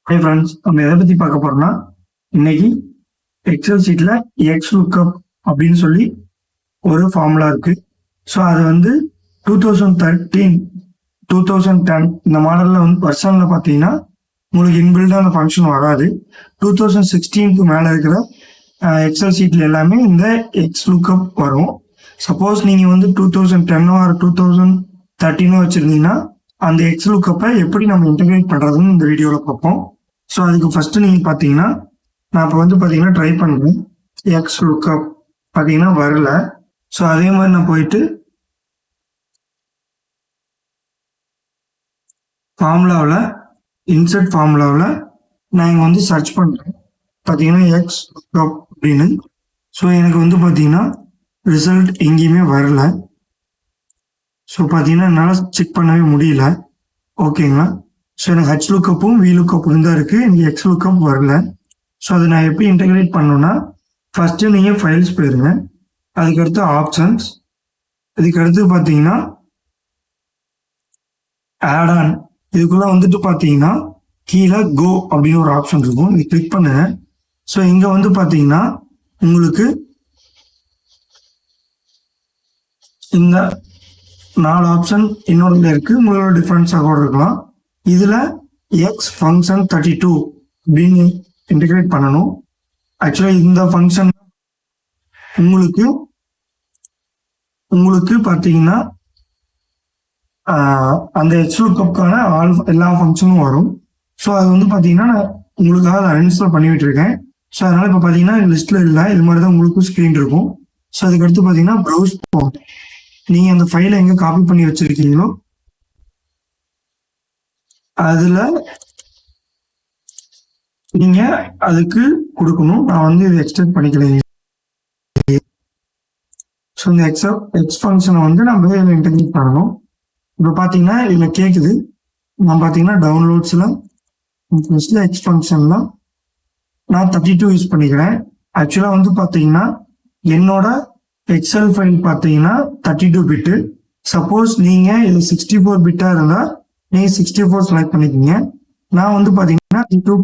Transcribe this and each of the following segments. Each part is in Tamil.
ஹை ஃப்ரெண்ட்ஸ், நம்ம எதை பற்றி பார்க்க போறோம்னா இன்னைக்கு எக்ஸல் ஷீட்டில் Xlookup அப்படின்னு சொல்லி ஒரு ஃபார்முலா இருக்கு. ஸோ அது வந்து 2013 2010 இந்த மாடலில் வந்து பர்சனில் பார்த்தீங்கன்னா உங்களுக்கு இன்பில்டாக அந்த ஃபங்க்ஷன் வராது. 2016க்கு மேலே இருக்கிற எக்ஸல் ஷீட்டில் எல்லாமே இந்த Xlookup வரும். சப்போஸ் நீங்கள் வந்து 2010 ஆர் 2013 வச்சுருந்தீங்கன்னா அந்த Xlookupஐ எப்படி நம்ம இன்டெகிரேட் பண்ணுறதுன்னு இந்த வீடியோவில் பார்ப்போம். ஸோ அதுக்கு ஃபஸ்ட்டு நீங்கள் பார்த்தீங்கன்னா நான் இப்போ வந்து பார்த்தீங்கன்னா ட்ரை பண்ணுறேன். Xlookup பார்த்தீங்கன்னா வரல. ஸோ அதே மாதிரி நான் போயிட்டு ஃபார்முலாவில் இன்சர்ட் ஃபார்முலாவில் நான் இங்கே வந்து சர்ச் பண்ணுறேன். பார்த்தீங்கன்னா Xlookup அப்படின்னு. ஸோ எனக்கு வந்து பார்த்தீங்கன்னா ரிசல்ட் எங்கேயுமே வரல. ஸோ பார்த்தீங்கன்னா என்னால் செக் பண்ணவே முடியல. ஓகேங்களா? ஸோ எனக்கு Xlookupம் Vlookupம் தான் இருக்குது, எனக்கு Xlookup வரல. ஸோ அதை நான் எப்படி இன்டெகிரேட் பண்ணணும்னா ஃபஸ்ட்டு நீங்கள் ஃபைல்ஸ் போயிருங்க, அதுக்கடுத்து ஆப்ஷன்ஸ், இதுக்கடுத்து பார்த்தீங்கன்னா ஆட் ஆன், இதுக்குள்ளே வந்துட்டு பார்த்தீங்கன்னா கீழே கோ அப்படின்னு ஒரு ஆப்ஷன் இருக்கும், இது கிளிக் பண்ணுங்க. ஸோ இங்கே வந்து பார்த்தீங்கன்னா உங்களுக்கு இந்த 4 ஆப்ஷன் இன்னொரு இருக்குது, உங்களோட டிஃப்ரென்ஸாக கூட இருக்கலாம். இதில் எக்ஸ் ஃபங்க்ஷன் 32 அப்படின்னு இன்டிகிரேட் பண்ணணும். ஆக்சுவலாக இந்த ஃபங்க்ஷன் உங்களுக்கு பார்த்தீங்கன்னா அந்த Xlookupக்கான எல்லா ஃபங்க்ஷனும் வரும். ஸோ அது வந்து பார்த்தீங்கன்னா நான் உங்களுக்காக அதை அன்இன்ஸ்டால் பண்ணி விட்டுருக்கேன். ஸோ அதனால் இப்போ பார்த்தீங்கன்னா லிஸ்ட்டில் இல்லை, இது மாதிரி தான் உங்களுக்கும் ஸ்க்ரீன் இருக்கும். ஸோ அதுக்கடுத்து பார்த்தீங்கன்னா ப்ரௌஸ் போகும். நீங்கள் அந்த ஃபைலை எங்கே காப்பி பண்ணி வச்சுருக்கீங்களோ அதில் நீங்கள் அதுக்கு கொடுக்கணும். நான் வந்து இது எக்ஸ்டெண்ட் பண்ணிக்கிறேன். ஸோ இந்த எக்ஸ் ஃபங்க்ஷனை வந்து நம்ம இதில் இன்டெகிரேட் பண்ணணும். இப்போ பார்த்தீங்கன்னா இதில் கேட்குது, நான் பார்த்தீங்கன்னா டவுன்லோட்ஸில் ஃபஸ்ட்டில் எக்ஸ் ஃபங்க்ஷனில் நான் 32 யூஸ் பண்ணிக்கிறேன். ஆக்சுவலாக வந்து பார்த்தீங்கன்னா என்னோட எக்ஸல் ஃபைல் பார்த்தீங்கன்னா 32 பிட்டு. சப்போஸ் நீங்கள் இது 64 பிட்டாக இருந்தால் நீங்கள் 64 செலக்ட் பண்ணிக்கிங்க. நான் வந்து பார்த்தீங்கன்னா 32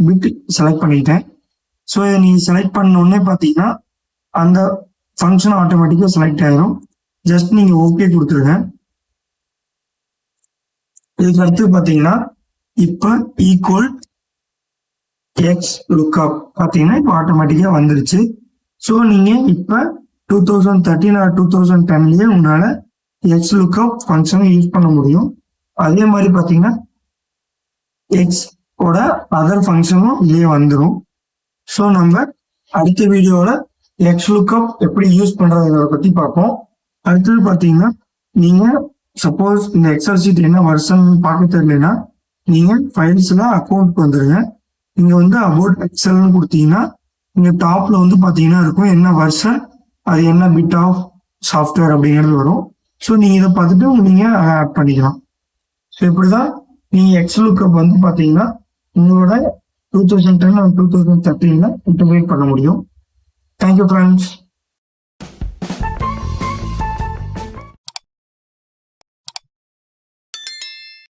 பிட் செலக்ட் பண்ணிக்கிட்டேன். ஸோ இதை நீங்கள் செலக்ட் பண்ணோடனே பார்த்தீங்கன்னா அந்த ஃபங்க்ஷன் ஆட்டோமேட்டிக்காக செலக்ட் ஆகிடும். ஜஸ்ட் நீங்கள் ஓகே கொடுத்துருங்க. இதுக்கு அடுத்து பார்த்தீங்கன்னா இப்போ ஈக்குவல் Xlookup பார்த்தீங்கன்னா இப்போ ஆட்டோமேட்டிக்காக வந்துருச்சு. ஸோ நீங்கள் இப்போ 2013 ஆர் 2010 உங்களால் Xlookup ஃபங்க்ஷனை யூஸ் பண்ண முடியும். அதே மாதிரி பார்த்தீங்கன்னா எக்ஸ் ஓட அதர் ஃபங்க்ஷனும் இதுலேயே வந்துடும். ஸோ நம்ம அடுத்த வீடியோவில் Xlookup எப்படி யூஸ் பண்ணுறதை பற்றி பார்ப்போம். அடுத்தது பார்த்தீங்கன்னா நீங்கள் சப்போஸ் இந்த எக்ஸல் ஷீட் என்ன வருஷன் பார்க்க தெரியலனா நீங்கள் ஃபைல்ஸில் அக்கௌண்ட்க்கு வந்துடுங்க. நீங்கள் வந்து அபவுட் எக்ஸல்னு கொடுத்தீங்கன்னா நீங்கள் டாப்பில் வந்து பார்த்தீங்கன்னா இருக்கும் என்ன வருஷன், அது என்ன பிட் ஆஃப் சாஃப்ட்வேர் அப்படிங்கிறது வரும். ஸோ நீங்கள் இதை பார்த்துட்டு நீங்கள் அதை ஆட் பண்ணிக்கலாம். ஸோ இப்படி தான் நீங்கள் Xlookup வந்து பார்த்தீங்கன்னா உங்களோட 2010 2013 இன்டெகிரேட் பண்ண முடியும். Thank you friends.